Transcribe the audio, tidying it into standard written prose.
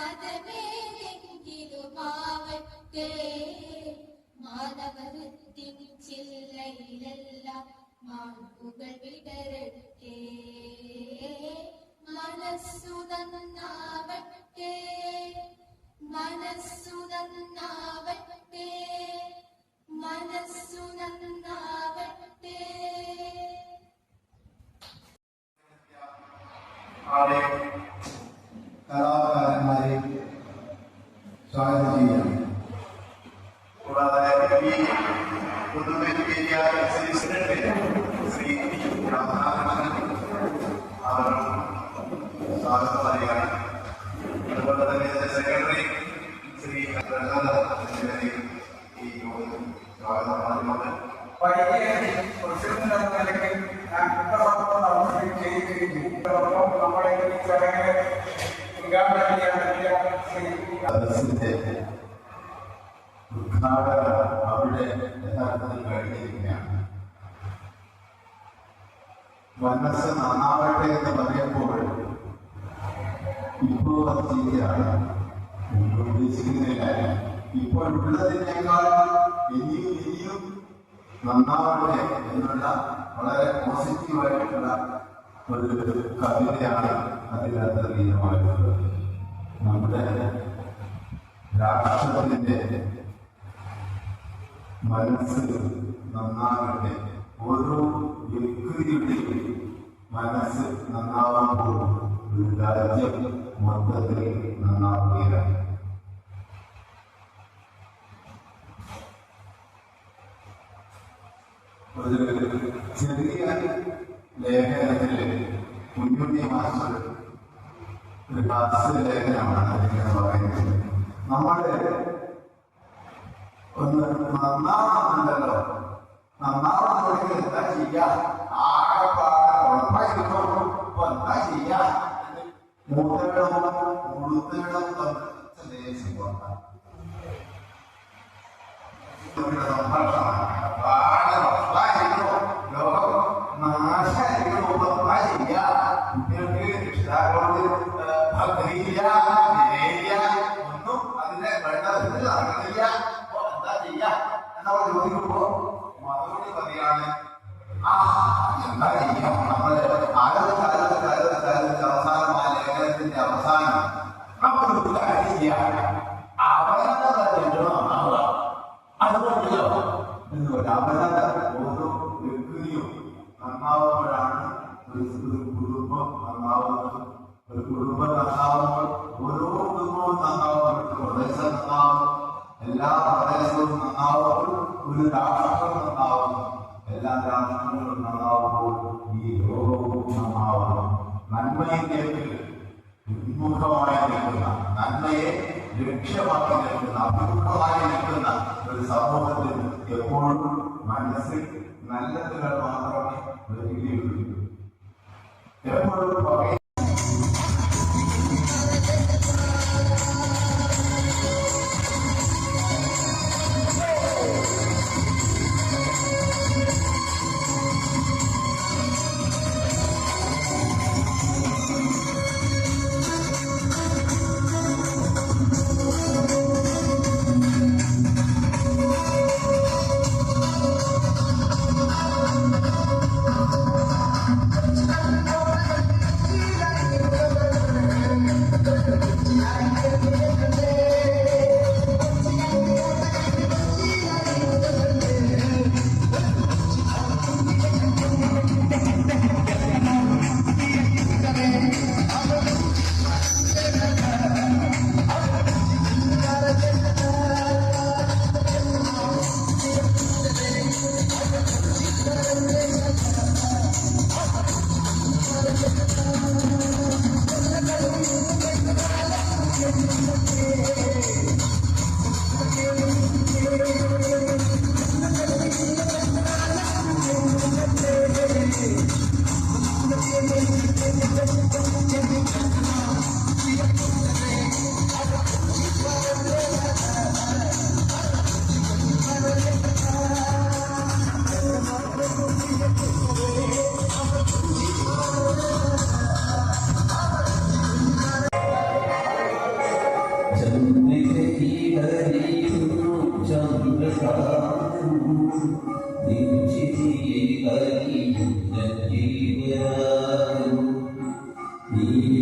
മതമേതെങ്കിലുമാവട്ടെ മാനവൃത്തിൻ ചില്ലയിലെല്ലാം മാർഗുകൾ വിടരട്ടെ. മനസ്സു നന്നാവട്ടെ, മനസ്സു നന്നാവട്ടെ, മനസ്സു നന്നാവട്ടെ. കലാകാരന്മാരെ സ്വാഗതം ചെയ്യാം. കൂടാതെ ഈ പൊതുവേദിയ ശ്രീ രാധാകൃഷ്ണൻ അവർ സ്വാഗതം പറയുകയാണ്. അതുപോലെ തന്നെ സെക്രട്ടറി ശ്രീ ഈ യോഗത്തിൽ സ്വാഗതം പറയുന്നത് ഉദ്ഘാടനം അവിടെ യഥാർത്ഥത്തിൽ കഴിഞ്ഞിരിക്കുകയാണ്. മനസ്സ് നന്നാവട്ടെ എന്ന് പറയുമ്പോൾ ഇപ്പോൾ അത് ചെയ്യുകയാണ്, ഉദ്ദേശിക്കുന്നില്ല. ഇപ്പോൾ ഉള്ളതിനേക്കാൾ ഇനിയും നന്നാവട്ടെ എന്നുള്ള വളരെ പോസിറ്റീവായിട്ടുള്ള ഒരു കവിതയാണ് അതിനന്തർലീനമായിട്ടുള്ളത്. നമ്മുടെ രാഷ്ട്രത്തിന്റെ മനസ്സ് നന്നാകട്ടെ. ഓരോ വ്യക്തിയുടെയും മനസ്സ് നന്നാവുമ്പോൾ ഒരു രാജ്യം മൊത്തത്തിൽ നന്നാവുകയാണ്. ഒരു ചെറിയ ലേഖനത്തില് കുഞ്ഞുണ്ണി മാസ്റ്റർ ഒരു ഹാസ്യ ലേഖനമാണ് അതിങ്ങനെ പറയുന്നത്. നമ്മള് ഒന്ന് നന്നാവുന്നുണ്ടല്ലോ, നന്നാവുന്നുണ്ടെങ്കിൽ എന്താ ചെയ്യാ, ആകെപ്പാടെ ഉറപ്പായിരിക്കും. ഇപ്പൊ എന്താ ചെയ്യാ, മൂത്തയിടവും ഉളുത്തയിടവും തമ്മിൽ ദേശം കൊണ്ടാണ് സംഭാഷണമാണ്. പാടെ ഉറപ്പായിരിക്കും, ലോകം നാശായിരിക്കും. ഇപ്പൊ എന്താ ചെയ്യാ, കുട്ടികൾക്ക് രക്ഷിതാക്കളോട് ഭക്തിയില്ല, ഒന്നും അതിന്റെ വെള്ളത്തിൽ നടക്കില്ല. എന്താ ചെയ്യാ എന്നവർ ചോദിക്കുമ്പോ മറുപടി പറയാണ്, എന്താ ചെയ്യാം, നമ്മള് ആലോചിച്ച് അവസാനം ആ ലേഖനത്തിന്റെ അവസാനം നമുക്കൊരു കാര്യം ചെയ്യാം, അവനത നന്നാവുക. അതുകൊണ്ടല്ലോ അവനത ഓരോ വ്യക്തിയും നന്നാവുമ്പോഴാണ് ഒരു കുടുംബം നന്നാവുന്നത്. ഒരു കുടുംബം നന്നാവുമ്പോൾ ഓരോ കുടുംബവും നന്നാവുമ്പോൾ പ്രദേശം നന്നാവും, എല്ലാ പ്രദേശവും നന്നാവുമ്പോൾ ഒരു രാഷ്ട്രം നന്നാവുന്നു. എല്ലാ രാഷ്ട്രങ്ങളും നന്നാവുമ്പോൾ ഈ ലോകവും നന്നാവണം. നന്മയിലേക്ക് ഉന്മുഖമായി നിൽക്കുന്ന, നന്മയെ ലക്ഷ്യമാക്കി നിൽക്കുന്ന, അഭിമുഖമായി നിൽക്കുന്ന ഒരു സമൂഹത്തിൽ എപ്പോഴും മനസ്സിൽ നല്ലതുകൾ മാത്രമേ വരികയുള്ളൂ. എപ്പോഴും നീ